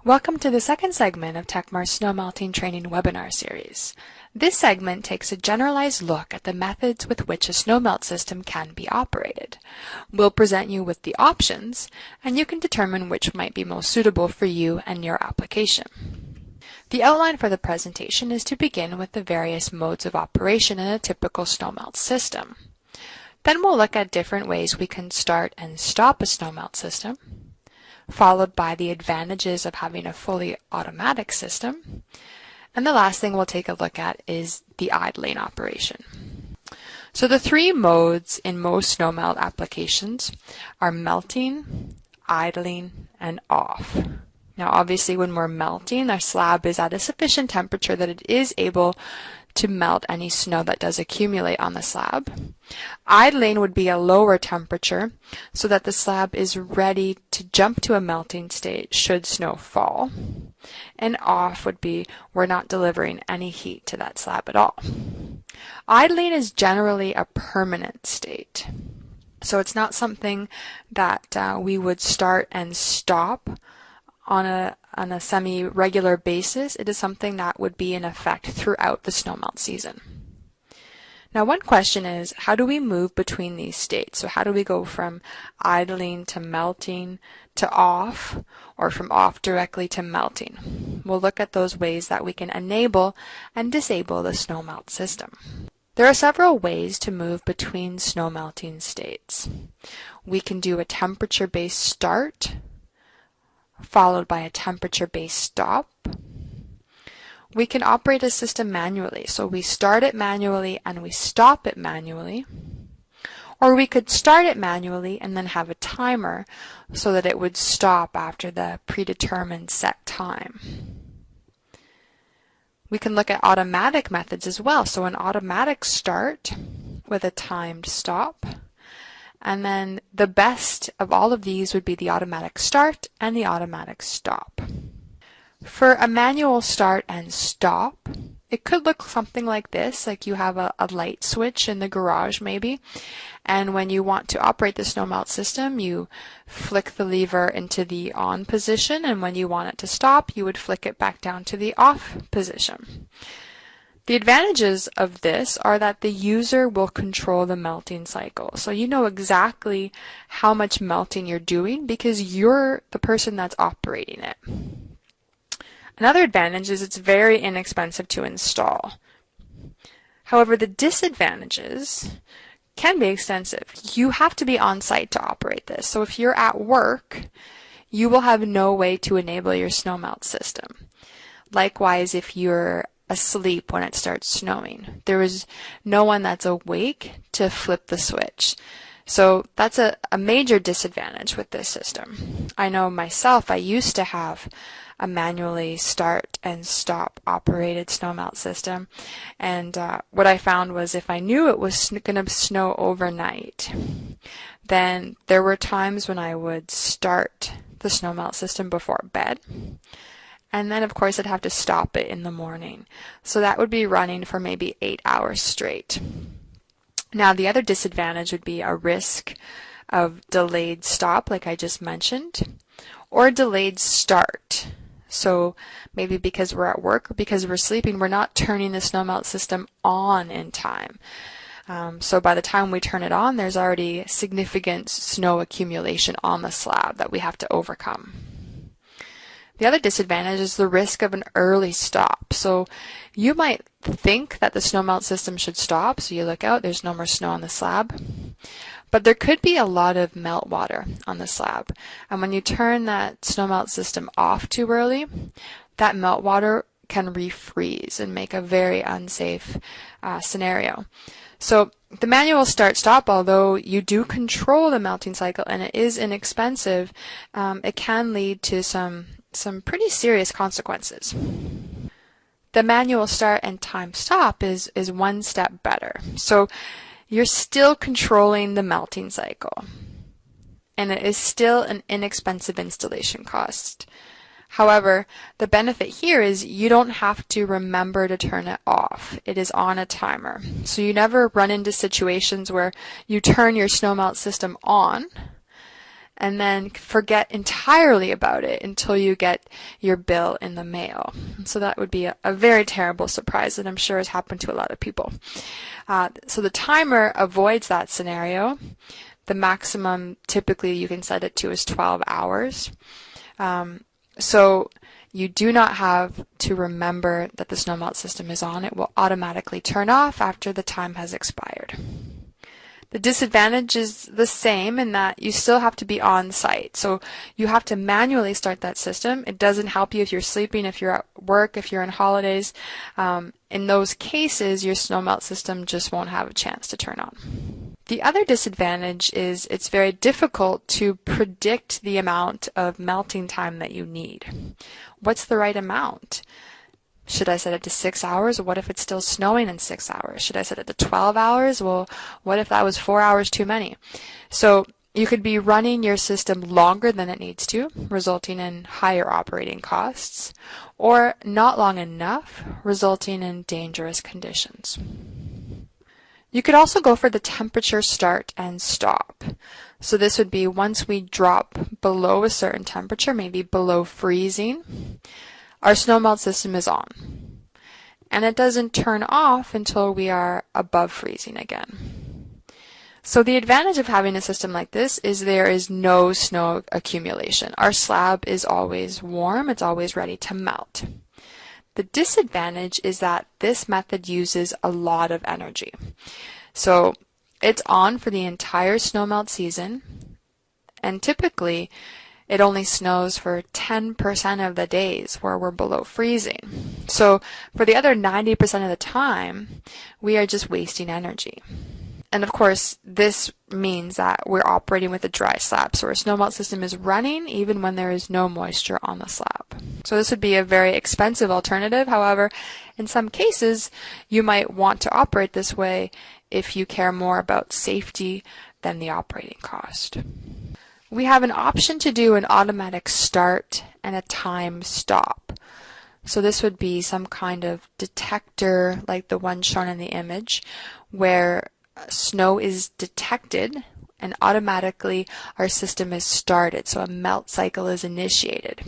Welcome to the second segment of TechMar's Snow Melting Training webinar series. This segment takes a generalized look at the methods with which a snowmelt system can be operated. We'll present you with the options, and you can determine which might be most suitable for you and your application. The outline for the presentation is to begin with the various modes of operation in a typical snowmelt system. Then we'll look at different ways we can start and stop a snowmelt system, followed by the advantages of having a fully automatic system. And the last thing we'll take a look at is the idling operation. So the three modes in most snowmelt applications are melting, idling, and off. Now obviously when we're melting, our slab is at a sufficient temperature that it is able to melt any snow that does accumulate on the slab. Idling would be a lower temperature so that the slab is ready to jump to a melting state should snow fall. And off would be we're not delivering any heat to that slab at all. Idling is generally a permanent state. So it's not something that we would start and stop on a semi-regular basis. It is something that would be in effect throughout the snowmelt season. Now one question is, how do we move between these states? So how do we go from idling to melting to off, or from off directly to melting? We'll look at those ways that we can enable and disable the snowmelt system. There are several ways to move between snowmelting states. We can do a temperature-based start, followed by a temperature-based stop. We can operate a system manually, so we start it manually and we stop it manually. Or we could start it manually and then have a timer so that it would stop after the predetermined set time. We can look at automatic methods as well, so an automatic start with a timed stop. And then the best of all of these would be the automatic start and the automatic stop. For a manual start and stop, it could look something like this, like you have a light switch in the garage maybe, and when you want to operate the snowmelt system, you flick the lever into the on position, and when you want it to stop, you would flick it back down to the off position. The advantages of this are that the user will control the melting cycle. So you know exactly how much melting you're doing because you're the person that's operating it. Another advantage is it's very inexpensive to install. However, the disadvantages can be extensive. You have to be on site to operate this. So if you're at work, you will have no way to enable your snowmelt system. Likewise, if you're asleep when it starts snowing, there is no one that's awake to flip the switch. So that's a major disadvantage with this system. I know myself, I used to have a manually start and stop operated snowmelt system, and what I found was if I knew it was going to snow overnight, then there were times when I would start the snowmelt system before bed. And then, of course, I'd have to stop it in the morning. So that would be running for maybe 8 hours straight. Now, the other disadvantage would be a risk of delayed stop, like I just mentioned, or delayed start. So maybe because we're at work or because we're sleeping, we're not turning the snowmelt system on in time. So by the time we turn it on, there's already significant snow accumulation on the slab that we have to overcome. The other disadvantage is the risk of an early stop. So you might think that the snowmelt system should stop, so you look out, there's no more snow on the slab. But there could be a lot of meltwater on the slab. And when you turn that snowmelt system off too early, that meltwater can refreeze and make a very unsafe scenario. So the manual start-stop, although you do control the melting cycle and it is inexpensive, it can lead to some pretty serious consequences. The manual start and time stop is one step better. So you're still controlling the melting cycle, and it is still an inexpensive installation cost. However, the benefit here is you don't have to remember to turn it off. It is on a timer. So you never run into situations where you turn your snowmelt system on and then forget entirely about it until you get your bill in the mail. So that would be a very terrible surprise that I'm sure has happened to a lot of people. So the timer avoids that scenario. The maximum typically you can set it to is 12 hours. So you do not have to remember that the snowmelt system is on. It will automatically turn off after the time has expired. The disadvantage is the same in that you still have to be on site. So you have to manually start that system. It doesn't help you if you're sleeping, if you're at work, if you're on holidays. In those cases, your snowmelt system just won't have a chance to turn on. The other disadvantage is it's very difficult to predict the amount of melting time that you need. What's the right amount? Should I set it to 6 hours? What if it's still snowing in 6 hours? Should I set it to 12 hours? Well, what if that was 4 hours too many? So you could be running your system longer than it needs to, resulting in higher operating costs, or not long enough, resulting in dangerous conditions. You could also go for the temperature start and stop. So this would be once we drop below a certain temperature, maybe below freezing, our snowmelt system is on. And it doesn't turn off until we are above freezing again. So the advantage of having a system like this is there is no snow accumulation. Our slab is always warm, it's always ready to melt. The disadvantage is that this method uses a lot of energy. So it's on for the entire snowmelt season, and typically it only snows for 10% of the days where we're below freezing. So for the other 90% of the time, we are just wasting energy. And of course, this means that we're operating with a dry slab. So our snowmelt system is running even when there is no moisture on the slab. So this would be a very expensive alternative. However, in some cases, you might want to operate this way if you care more about safety than the operating cost. We have an option to do an automatic start and a time stop. So this would be some kind of detector like the one shown in the image where snow is detected and automatically our system is started, so a melt cycle is initiated.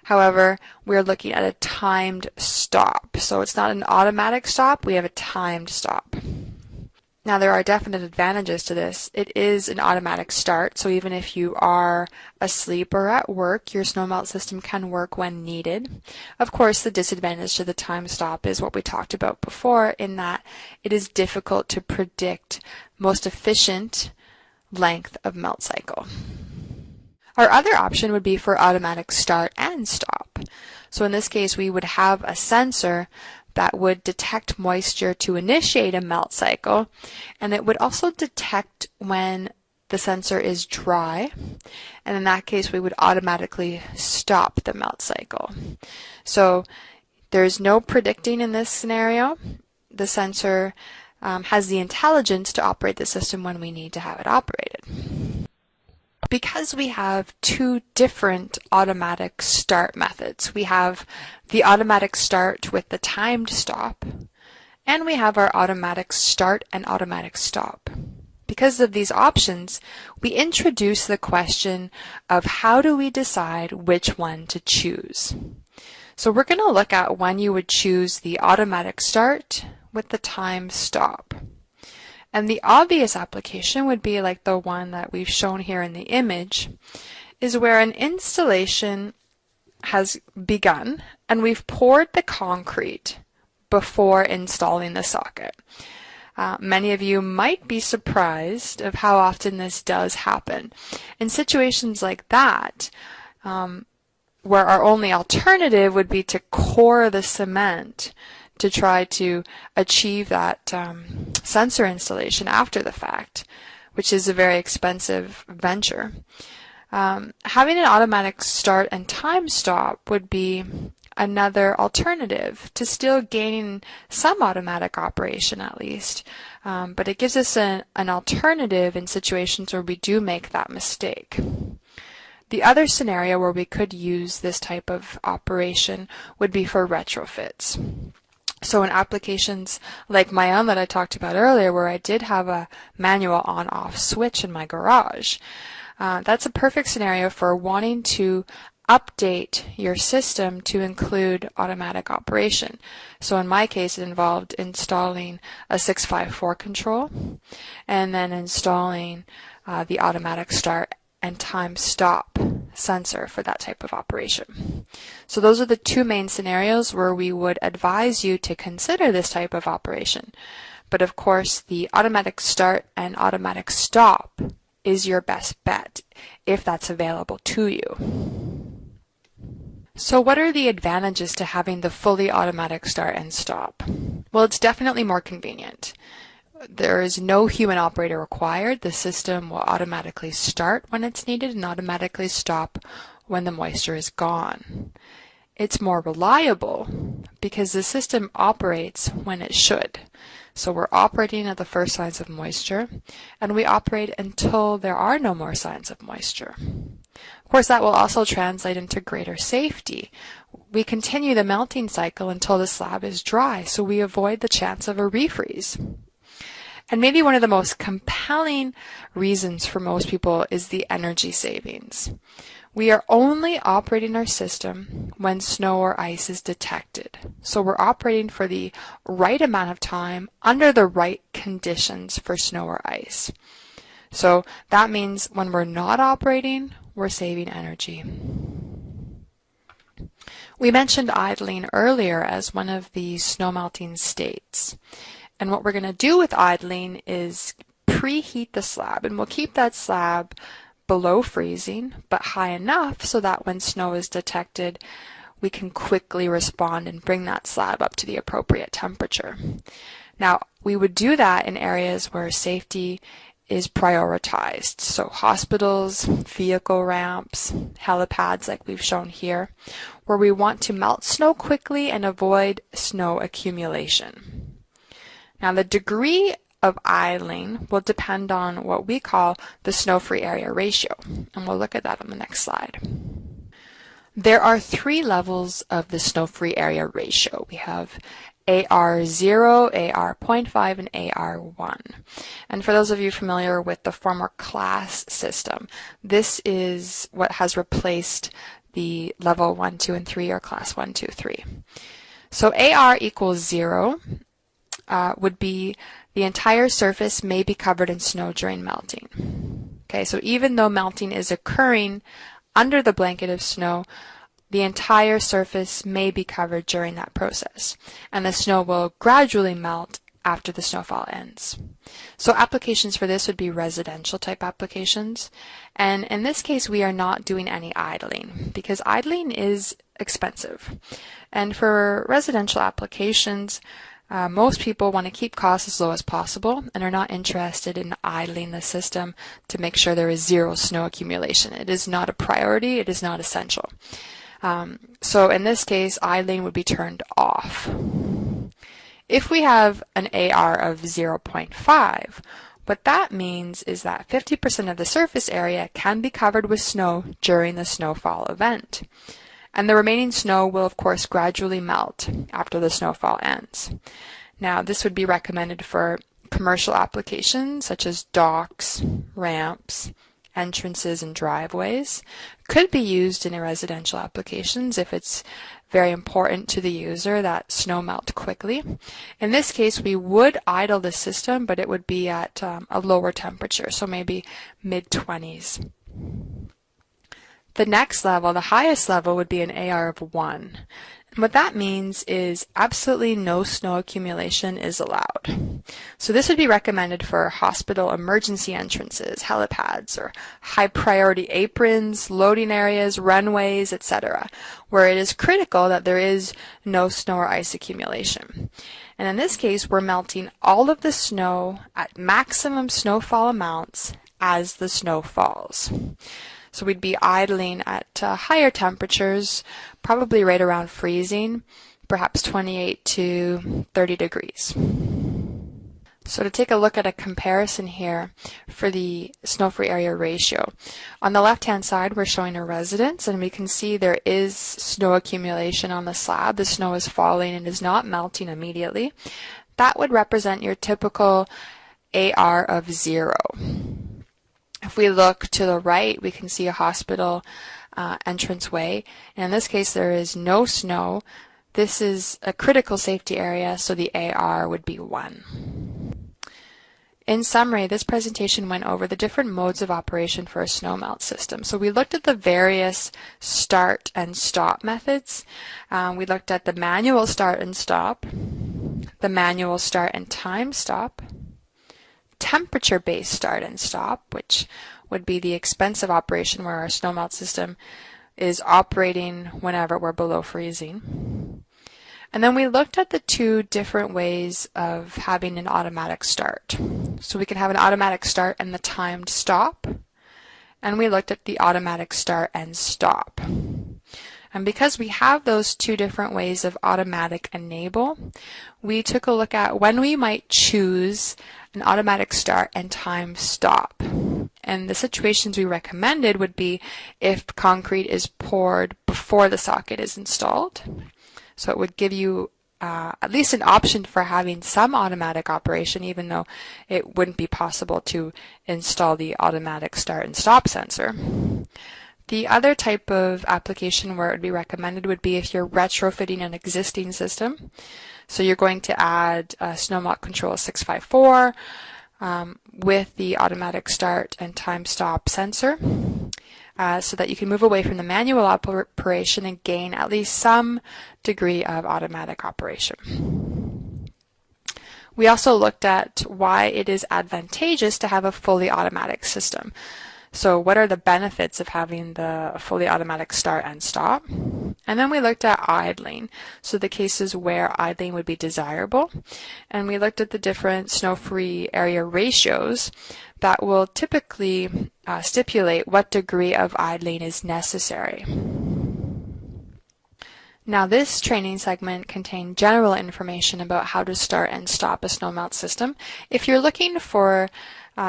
However, we're looking at a timed stop, so it's not an automatic stop, we have a timed stop. Now there are definite advantages to this. It is an automatic start, so even if you are asleep or at work, your snowmelt system can work when needed. Of course, the disadvantage to the time stop is what we talked about before, in that it is difficult to predict most efficient length of melt cycle. Our other option would be for automatic start and stop. So in this case, we would have a sensor that would detect moisture to initiate a melt cycle, and it would also detect when the sensor is dry, and in that case we would automatically stop the melt cycle. So there's no predicting in this scenario. The sensor has the intelligence to operate the system when we need to have it operated. Because we have two different automatic start methods, we have the automatic start with the timed stop, and we have our automatic start and automatic stop. Because of these options, we introduce the question of how do we decide which one to choose. So we're going to look at when you would choose the automatic start with the timed stop. And the obvious application would be like the one that we've shown here in the image, is where an installation has begun and we've poured the concrete before installing the socket. Many of you might be surprised of how often this does happen. In situations like that, where our only alternative would be to core the cement to try to achieve that sensor installation after the fact, which is a very expensive venture. Having an automatic start and time stop would be another alternative to still gaining some automatic operation at least, but it gives us an alternative in situations where we do make that mistake. The other scenario where we could use this type of operation would be for retrofits. So in applications like my own that I talked about earlier, where I did have a manual on-off switch in my garage, That's a perfect scenario for wanting to update your system to include automatic operation. So in my case, it involved installing a 654 control and then installing the automatic start and time stop sensor for that type of operation. So those are the two main scenarios where we would advise you to consider this type of operation. But of course, the automatic start and automatic stop is your best bet if that's available to you. So what are the advantages to having the fully automatic start and stop? Well, it's definitely more convenient. There is no human operator required. The system will automatically start when it's needed and automatically stop when the moisture is gone. It's more reliable because the system operates when it should. So we're operating at the first signs of moisture, and we operate until there are no more signs of moisture. Of course, that will also translate into greater safety. We continue the melting cycle until the slab is dry, so we avoid the chance of a refreeze. And maybe one of the most compelling reasons for most people is the energy savings. We are only operating our system when snow or ice is detected. So we're operating for the right amount of time under the right conditions for snow or ice. So that means when we're not operating, we're saving energy. We mentioned idling earlier as one of the snow melting states. And what we're going to do with idling is preheat the slab, and we'll keep that slab below freezing, but high enough so that when snow is detected, we can quickly respond and bring that slab up to the appropriate temperature. Now, we would do that in areas where safety is prioritized. So hospitals, vehicle ramps, helipads like we've shown here, where we want to melt snow quickly and avoid snow accumulation. Now, the degree of idling will depend on what we call the snow-free area ratio, and we'll look at that on the next slide. There are three levels of the snow-free area ratio. We have AR0, AR.5, and AR1. And for those of you familiar with the former class system, this is what has replaced the level 1, 2, and 3, or class 1, 2, 3. So AR equals 0 would be the entire surface may be covered in snow during melting. Okay, so even though melting is occurring under the blanket of snow, the entire surface may be covered during that process, and the snow will gradually melt after the snowfall ends. So applications for this would be residential type applications, and in this case we are not doing any idling because idling is expensive. And for residential applications, most people want to keep costs as low as possible and are not interested in idling the system to make sure there is zero snow accumulation. It is not a priority, it is not essential. So in this case, idling would be turned off. If we have an AR of 0.5, what that means is that 50% of the surface area can be covered with snow during the snowfall event. And the remaining snow will of course gradually melt after the snowfall ends. Now this would be recommended for commercial applications such as docks, ramps, entrances, and driveways. Could be used in residential applications if it's very important to the user that snow melt quickly. In this case, we would idle the system, but it would be at a lower temperature, so maybe mid-20s. The next level, the highest level, would be an AR of 1. And what that means is absolutely no snow accumulation is allowed. So this would be recommended for hospital emergency entrances, helipads, or high priority aprons, loading areas, runways, etc., where it is critical that there is no snow or ice accumulation. And in this case, we're melting all of the snow at maximum snowfall amounts as the snow falls. So we'd be idling at higher temperatures, probably right around freezing, perhaps 28 to 30 degrees. So to take a look at a comparison here for the snow-free area ratio. On the left-hand side, we're showing a residence, and we can see there is snow accumulation on the slab. The snow is falling and is not melting immediately. That would represent your typical AR of 0. If we look to the right, we can see a hospital entranceway. And in this case, there is no snow. This is a critical safety area, so the AR would be 1. In summary, this presentation went over the different modes of operation for a snowmelt system. So we looked at the various start and stop methods. We looked at the manual start and stop, the manual start and time stop, temperature-based start and stop, which would be the expensive operation where our snowmelt system is operating whenever we're below freezing. And then we looked at the 2 different ways of having an automatic start. So we can have an automatic start and the timed stop. And we looked at the automatic start and stop. And because we have those 2 different ways of automatic enable, we took a look at when we might choose an automatic start and time stop. And the situations we recommended would be if concrete is poured before the socket is installed. So it would give you at least an option for having some automatic operation, even though it wouldn't be possible to install the automatic start and stop sensor. The other type of application where it would be recommended would be if you're retrofitting an existing system. So you're going to add Snowmelt Control 654 with the automatic start and time stop sensor. So that you can move away from the manual operation and gain at least some degree of automatic operation. We also looked at why it is advantageous to have a fully automatic system. So what are the benefits of having the fully automatic start and stop? And then we looked at idling, so the cases where idling would be desirable. And we looked at the different snow-free area ratios that will typically stipulate what degree of idling is necessary. Now this training segment contained general information about how to start and stop a snowmelt system. If you're looking for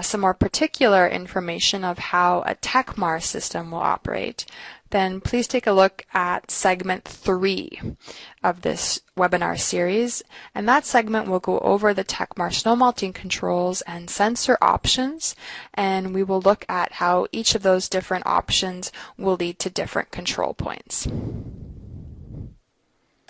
some more particular information of how a TechMar system will operate, then please take a look at segment 3 of this webinar series, and that segment will go over the TechMar snowmelting controls and sensor options, and we will look at how each of those different options will lead to different control points.